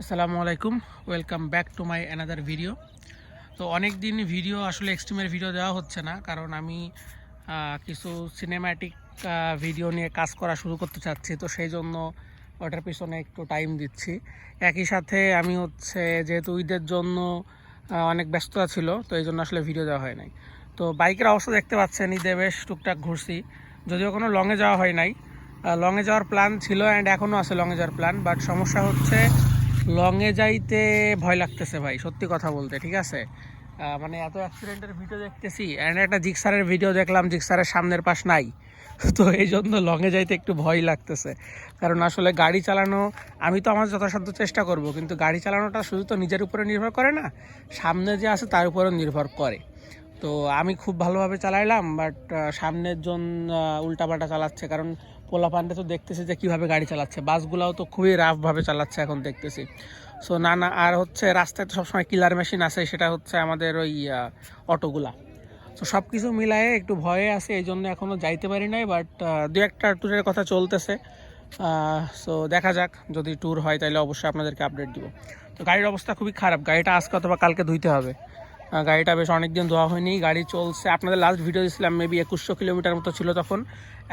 আসসালামু আলাইকুম, welcome back to my another video. তো অনেক দিন ভিডিও আসলে এক্সট্রিমের ভিডিও দেওয়া হচ্ছে না, কারণ আমি কিছু সিনেম্যাটিক ভিডিও নিয়ে কাজ করা শুরু করতে চাচ্ছি। তো সেই জন্য ওটার পিছনে একটু টাইম দিচ্ছি। একই সাথে আমি যেহেতু ঈদের জন্য অনেক ব্যস্ততা ছিল, তো এই জন্য আসলে ভিডিও দেওয়া হয় নাই। তো বাইকের অবস্থা দেখতে পাচ্ছেন, ঈদে বেশ টুকটাক ঘুরছি, যদিও কোনো লংয়ে যাওয়া হয় নাই। লংয়ে যাওয়ার প্ল্যান ছিল অ্যান্ড এখনও আছে লংয়ে যাওয়ার প্ল্যান, বাট সমস্যা হচ্ছে লংয়ে যাইতে ভয় লাগতেছে ভাই, সত্যি কথা বলতে। ঠিক আছে, মানে এত অ্যাক্সিডেন্টের ভিডিও দেখতেছি, অ্যান্ড একটা জিক্সারের ভিডিও দেখলাম, জিক্সারের সামনের পাশ নাই। তো এই জন্য লংয়ে যাইতে একটু ভয় লাগতেছে, কারণ আসলে গাড়ি চালানো, আমি তো আমার যথাসাধ্য চেষ্টা করব, কিন্তু গাড়ি চালানোটা শুধু তো নিজের উপরে নির্ভর করে না, সামনে যে আছে তার উপরেও নির্ভর করে। তো আমি খুব ভালোভাবে চালাইলাম, বাট সামনের জন উল্টাপাল্টা চালাচ্ছে, কারণ পোলাপানটা তো দেখতেছি যে কীভাবে গাড়ি চালাচ্ছে, বাসগুলোও তো খুবই রাফভাবে চালাচ্ছে এখন দেখতেছি। সো না, আর রাস্তায় তো সবসময় কিলার মেশিন আছে, সেটা হচ্ছে আমাদের ওই অটোগুলা। তো সব কিছু মিলায়ে একটু ভয়ে আছে, এই জন্য এখনও যাইতে পারি নাই, বাট দু একটা ট্যুরের কথা চলতেছে। সো দেখা যাক, যদি ট্যুর হয় তাহলে অবশ্যই আপনাদেরকে আপডেট দিব। তো গাড়ির অবস্থা খুবই খারাপ, গাড়িটা আজকে অথবা কালকে ধুইতে হবে। গাড়িটা বেশ অনেকদিন ধোয়া হয়নি, গাড়ি চলছে। আপনাদের লাস্ট ভিডিও দিয়েছিলাম মেবি 2100 কিলোমিটার মতো ছিল তখন,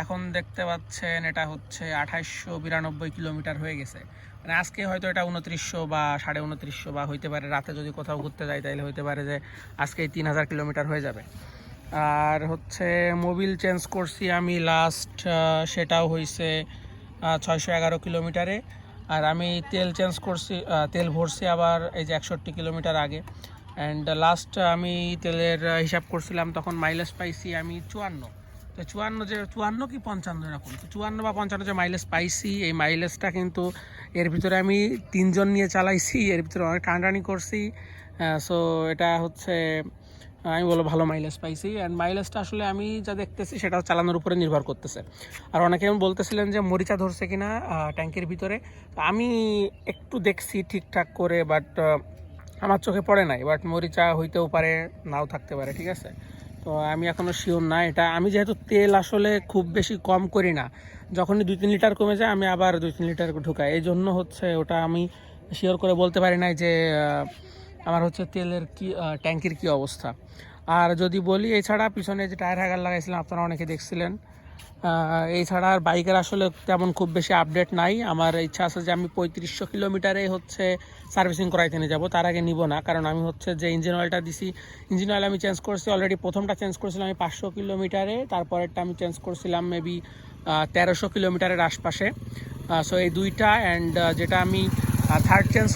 এখন দেখতে পাচ্ছেন এটা হচ্ছে 2892 কিলোমিটার হয়ে গেছে। মানে আজকে হয়তো এটা 2900 বা 2950 বা হইতে পারে, রাতে যদি কোথাও ঘুরতে যাই তাহলে হইতে পারে যে আজকে 3000 কিলোমিটার হয়ে যাবে। আর মোবিল চেঞ্জ করছি আমি লাস্ট, সেটাও হয়েছে 611 কিলোমিটারে। আর আমি তেল চেঞ্জ করছি, তেল ভরছি আবার এই যে 61 কিলোমিটার আগে। অ্যান্ড লাস্ট আমি তেলের হিসাব করছিলাম, তখন মাইলেজ পাইছি আমি 54। তো 54 কি 55 এরকম, তো 54 বা 55 যে মাইলেজ পাইছি, এই মাইলেজটা কিন্তু এর ভিতরে আমি 3 জন নিয়ে চালাইছি, এর ভিতরে অনেক টানটানি করছি। সো এটা আমি বলবো ভালো মাইলেজ পাইছি। অ্যান্ড মাইলেজটা আসলে আমি যা দেখতেছি সেটা চালানোর উপরে নির্ভর করতেছে। আর অনেকে বলতেছিলেন যে মরিচা ধরছে কিনা ট্যাঙ্কের ভিতরে, তো আমি একটু দেখছি ঠিকঠাক করে, বাট আমার চোখে পড়ে নাই। বাট মরিচা হইতেও পারে, নাও থাকতে পারে, ঠিক আছে। তো আমি এখনও শিওর না এটা। আমি যেহেতু তেল আসলে খুব বেশি কম করি না, যখনই 2-3 লিটার কমে যায় আমি আবার 2-3 লিটার ঢুকাই, এই জন্য ওটা আমি শিওর করে বলতে পারি না যে আমার তেলের কি ট্যাঙ্কির কি অবস্থা। আর যদি বলি, এছাড়া পিছনে যে টায়ার হ্যাগার লাগাইছিলাম আপনারা অনেকে দেখছিলেন, এছাড়া আর বাইকের আসলে তেমন খুব বেশি আপডেট নাই। আমার ইচ্ছা আছে যে আমি 3500 কিলোমিটারে সার্ভিসিং করাইতে নিয়ে যাবো, তার আগে নিব না, কারণ আমি যে ইঞ্জিন অয়েলটা দিছি, ইঞ্জিন অয়েল আমি চেঞ্জ করছি অলরেডি। প্রথমটা চেঞ্জ করছিলাম আমি 500 কিলোমিটারে, তারপরেরটা আমি চেঞ্জ করছিলাম মেবি 1300 কিলোমিটারের আশপাশে। সো এই দুইটা, অ্যান্ড যেটা আমি থার্ড চেঞ্জ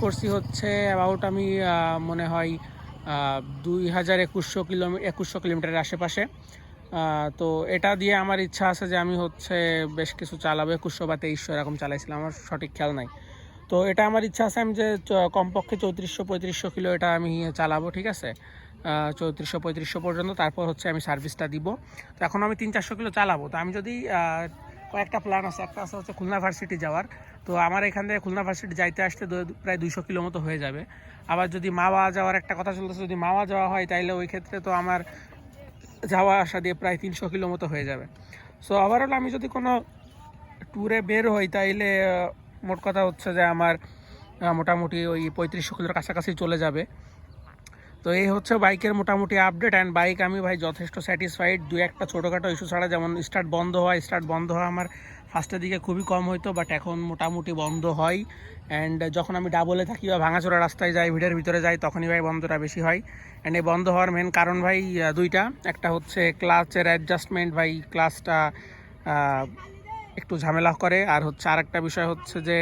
করছি অ্যাবাউট আমি মনে হয় 2100 কিলোমিটারের আশেপাশে। তো এটা দিয়ে আমার ইচ্ছা আছে যে আমি বেশ কিছু চালাবো, 2100 বা 2300 এরকম চালাইছিলাম, আমার সঠিক খেয়াল নাই। তো এটা আমার ইচ্ছা আছে আমি যে কমপক্ষে 3400-3500 কিলো এটা আমি চালাবো, ঠিক আছে। 3400-3500 পর্যন্ত, তারপর আমি সার্ভিসটা দিব। তো এখন আমি 300-400 কিলো চালাবো। তো আমি যদি কয়েকটা প্ল্যান আছে, একটা আছে খুলনা ভার্সিটি যাওয়ার। তো আমার এখান থেকে খুলনা ভার্সিটি যাইতে আসতে প্রায় 200 কিলো মতো হয়ে যাবে। আবার যদি মাওয়া যাওয়ার একটা কথা চলতেছে, যদি মাওয়া যাওয়া হয় তাইলে ওই ক্ষেত্রে তো আমার যাওয়া আসা দিয়ে প্রায় 300 কিলো মতো হয়ে যাবে। সো ওভারঅল আমি যদি কোনো ট্যুরে বের হই তাইলে মোট কথা যে আমার মোটামুটি ওই 3500 কিলোর কাছাকাছি চলে যাবে। তো এই বাইকের মোটামুটি আপডেট। অ্যান্ড বাইক আমি ভাই যথেষ্ট স্যাটিসফাইড। দু একটা ছোটোখাটো ইস্যু ছাড়া, যেমন স্টার্ট বন্ধ হওয়া আমার ফার্স্টের দিকে খুবই কম হইতো, বাট এখন মোটামুটি বন্ধ হয়। অ্যান্ড যখন আমি ডাবলে থাকি বা ভাঙাচোরা রাস্তায় যাই, ভিড়ের ভিতরে যাই, তখনই ভাই বন্ধটা বেশি হয়। অ্যান্ড এই বন্ধ হওয়ার মেন কারণ ভাই দুইটা। একটা ক্লাচের অ্যাডজাস্টমেন্ট, ভাই ক্লাচটা একটু ঝামেলা করে। আর আরেকটা বিষয় যে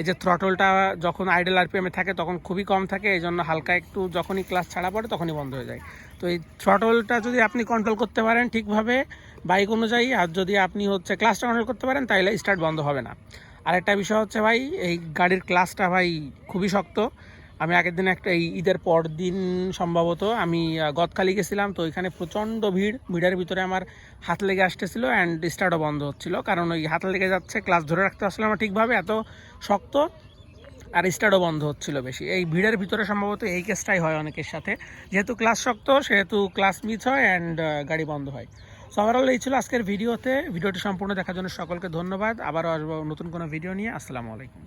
এই যে থ্রটলটা যখন আইডল আরপিএমে থাকে তখন খুবই কম থাকে, এই জন্য হালকা একটু যখনই ক্লাচ ছাড়া পড়ে তখনই বন্ধ হয়ে যায়। তো এই থ্রটলটা যদি আপনি কন্ট্রোল করতে পারেন ঠিকভাবে বাইক অনুযায়ী, আর যদি আপনি ক্লাচটা কন্ট্রোল করতে পারেন, তাহলে স্টার্ট বন্ধ হবে না। আরেকটা বিষয় ভাই, এই গাড়ির ক্লাচটা ভাই খুবই শক্ত। আমি আগের দিন এই ঈদের পর দিন সম্ভবত আমি গদখালি গেছিলাম, তো ওইখানে প্রচণ্ড ভিড়ের ভিতরে আমার হাত লেগে আসতেছিল, অ্যান্ড স্টার্টও বন্ধ হচ্ছিল, কারণ ওই হাত লেগে যাচ্ছে, ক্লাচ ধরে রাখতে আসলে আমার ঠিকভাবে, এত শক্ত, আর স্টার্টও বন্ধ হচ্ছিল বেশি। এই ভিড়ের ভিতরে সম্ভবত এই কেসটাই হয় অনেকের সাথে, যেহেতু ক্লাচ শক্ত সেহেতু ক্লাচ মিস হয় অ্যান্ড গাড়ি বন্ধ হয়। সো ওভারঅল এই ছিল আজকের ভিডিওটি সম্পূর্ণ দেখার জন্য সকলকে ধন্যবাদ। আবারও আসবো নতুন কোনো ভিডিও নিয়ে। আসসালামু আলাইকুম।